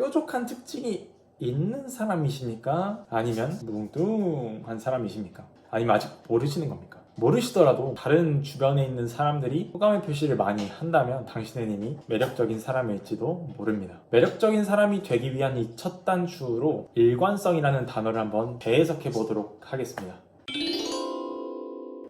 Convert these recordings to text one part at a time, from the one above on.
뾰족한 특징이 있는 사람이십니까? 아니면 뭉뚱한 사람이십니까? 아니면 아직 모르시는 겁니까? 모르시더라도 다른 주변에 있는 사람들이 호감의 표시를 많이 한다면 당신은 이미 매력적인 사람일지도 모릅니다. 매력적인 사람이 되기 위한 이 첫 단추로 일관성이라는 단어를 한번 재해석해 보도록 하겠습니다.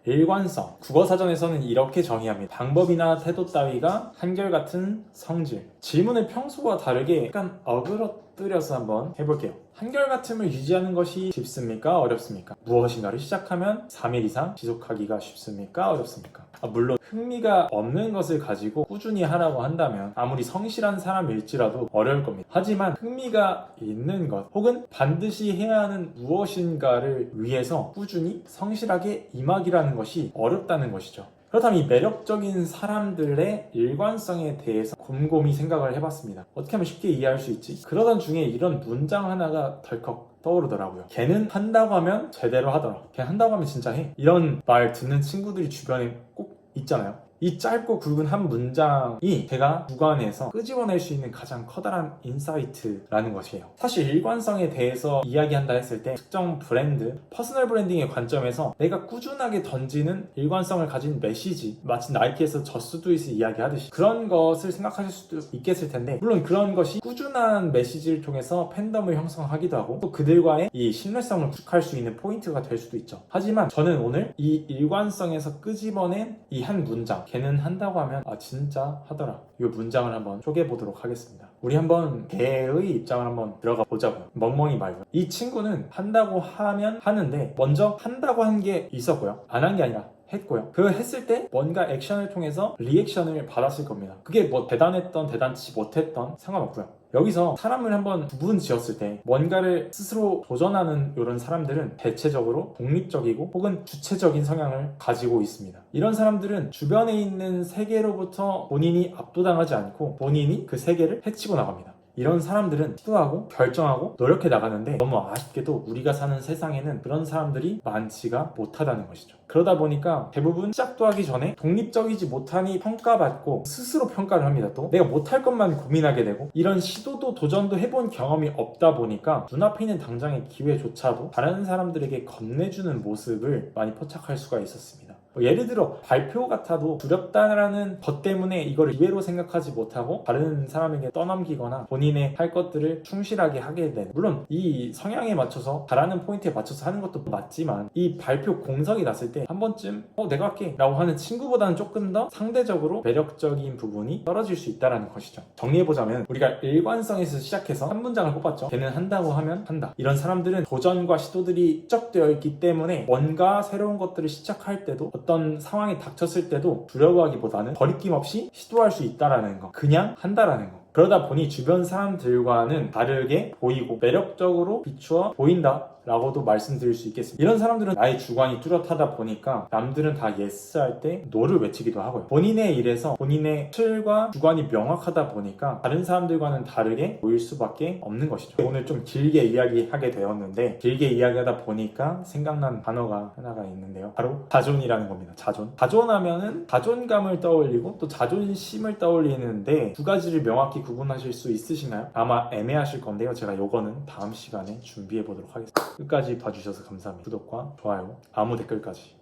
일관성. 국어사전에서는 이렇게 정의합니다. 방법이나 태도 따위가 한결같은 성질. 질문을 평소와 다르게 약간 어그러뜨려서 한번 해볼게요. 한결같음을 유지하는 것이 쉽습니까? 어렵습니까? 무엇인가를 시작하면 3일 이상 지속하기가 쉽습니까? 어렵습니까? 물론 흥미가 없는 것을 가지고 꾸준히 하라고 한다면 아무리 성실한 사람일지라도 어려울 겁니다. 하지만 흥미가 있는 것 혹은 반드시 해야 하는 무엇인가를 위해서 꾸준히 성실하게 임하기라는 것이 어렵다는 것이죠. 그렇다면 이 매력적인 사람들의 일관성에 대해서 곰곰이 생각을 해봤습니다. 어떻게 하면 쉽게 이해할 수 있지? 그러던 중에 이런 문장 하나가 덜컥 떠오르더라고요. 걔는 한다고 하면 제대로 하더라. 걔 한다고 하면 진짜 해. 이런 말 듣는 친구들이 주변에 꼭 있잖아요. 이 짧고 굵은 한 문장이 제가 주관해서 끄집어낼 수 있는 가장 커다란 인사이트라는 것이에요. 사실 일관성에 대해서 이야기한다 했을 때 특정 브랜드, 퍼스널 브랜딩의 관점에서 내가 꾸준하게 던지는 일관성을 가진 메시지, 마치 나이키에서 저스트 두 잇을 이야기하듯이 그런 것을 생각하실 수도 있겠을 텐데, 물론 그런 것이 꾸준한 메시지를 통해서 팬덤을 형성하기도 하고 또 그들과의 이 신뢰성을 구축할 수 있는 포인트가 될 수도 있죠. 하지만 저는 오늘 이 일관성에서 끄집어낸 이 한 문장, 걔는 한다고 하면 진짜 하더라, 이 문장을 한번 쪼개보도록 하겠습니다. 우리 한번 걔의 입장을 한번 들어가 보자고요. 멍멍이 말고. 이 친구는 한다고 하면 하는데 먼저 한다고 한 게 있었고요, 안 한 게 아니라 했고요. 그 했을 때 뭔가 액션을 통해서 리액션을 받았을 겁니다. 그게 뭐 대단했던 대단치 못했던 상관없고요. 여기서 사람을 한번 구분 지었을 때 뭔가를 스스로 도전하는 이런 사람들은 대체적으로 독립적이고 혹은 주체적인 성향을 가지고 있습니다. 이런 사람들은 주변에 있는 세계로부터 본인이 압도당하지 않고 본인이 그 세계를 헤치고 나갑니다. 이런 사람들은 시도하고 결정하고 노력해 나가는데 너무 아쉽게도 우리가 사는 세상에는 그런 사람들이 많지가 못하다는 것이죠. 그러다 보니까 대부분 시작도 하기 전에 독립적이지 못하니 평가받고 스스로 평가를 합니다. 또 내가 못할 것만 고민하게 되고 이런 시도도 도전도 해본 경험이 없다 보니까 눈앞에 있는 당장의 기회조차도 다른 사람들에게 건네주는 모습을 많이 포착할 수가 있었습니다. 예를 들어 발표 같아도 두렵다라는 것 때문에 이걸 기회로 생각하지 못하고 다른 사람에게 떠넘기거나 본인의 할 것들을 충실하게 하게 되는, 물론 이 성향에 맞춰서 잘하는 포인트에 맞춰서 하는 것도 맞지만 이 발표 공석이 났을 때 한 번쯤 내가 할게 라고 하는 친구보다는 조금 더 상대적으로 매력적인 부분이 떨어질 수 있다는 것이죠. 정리해보자면 우리가 일관성에서 시작해서 한 문장을 뽑았죠. 걔는 한다고 하면 한다. 이런 사람들은 도전과 시도들이 축적되어 있기 때문에 뭔가 새로운 것들을 시작할 때도 어떤 상황이 닥쳤을 때도 두려워하기보다는 거리낌 없이 시도할 수 있다라는 거, 그냥 한다라는 거. 그러다 보니 주변 사람들과는 다르게 보이고 매력적으로 비추어 보인다 라고도 말씀드릴 수 있겠습니다. 이런 사람들은 나의 주관이 뚜렷하다 보니까 남들은 다 예스 할 때 노를 외치기도 하고요. 본인의 일에서 본인의 틀과 주관이 명확하다 보니까 다른 사람들과는 다르게 보일 수밖에 없는 것이죠. 오늘 좀 길게 이야기하게 되었는데 길게 이야기하다 보니까 생각난 단어가 하나가 있는데요. 바로 자존이라는 겁니다. 자존. 자존하면은 자존감을 떠올리고 또 자존심을 떠올리는데 두 가지를 명확히 구분하실 수 있으신가요? 아마 애매하실 건데요. 제가 요거는 다음 시간에 준비해 보도록 하겠습니다. 끝까지 봐주셔서 감사합니다. 구독과 좋아요, 아무 댓글까지.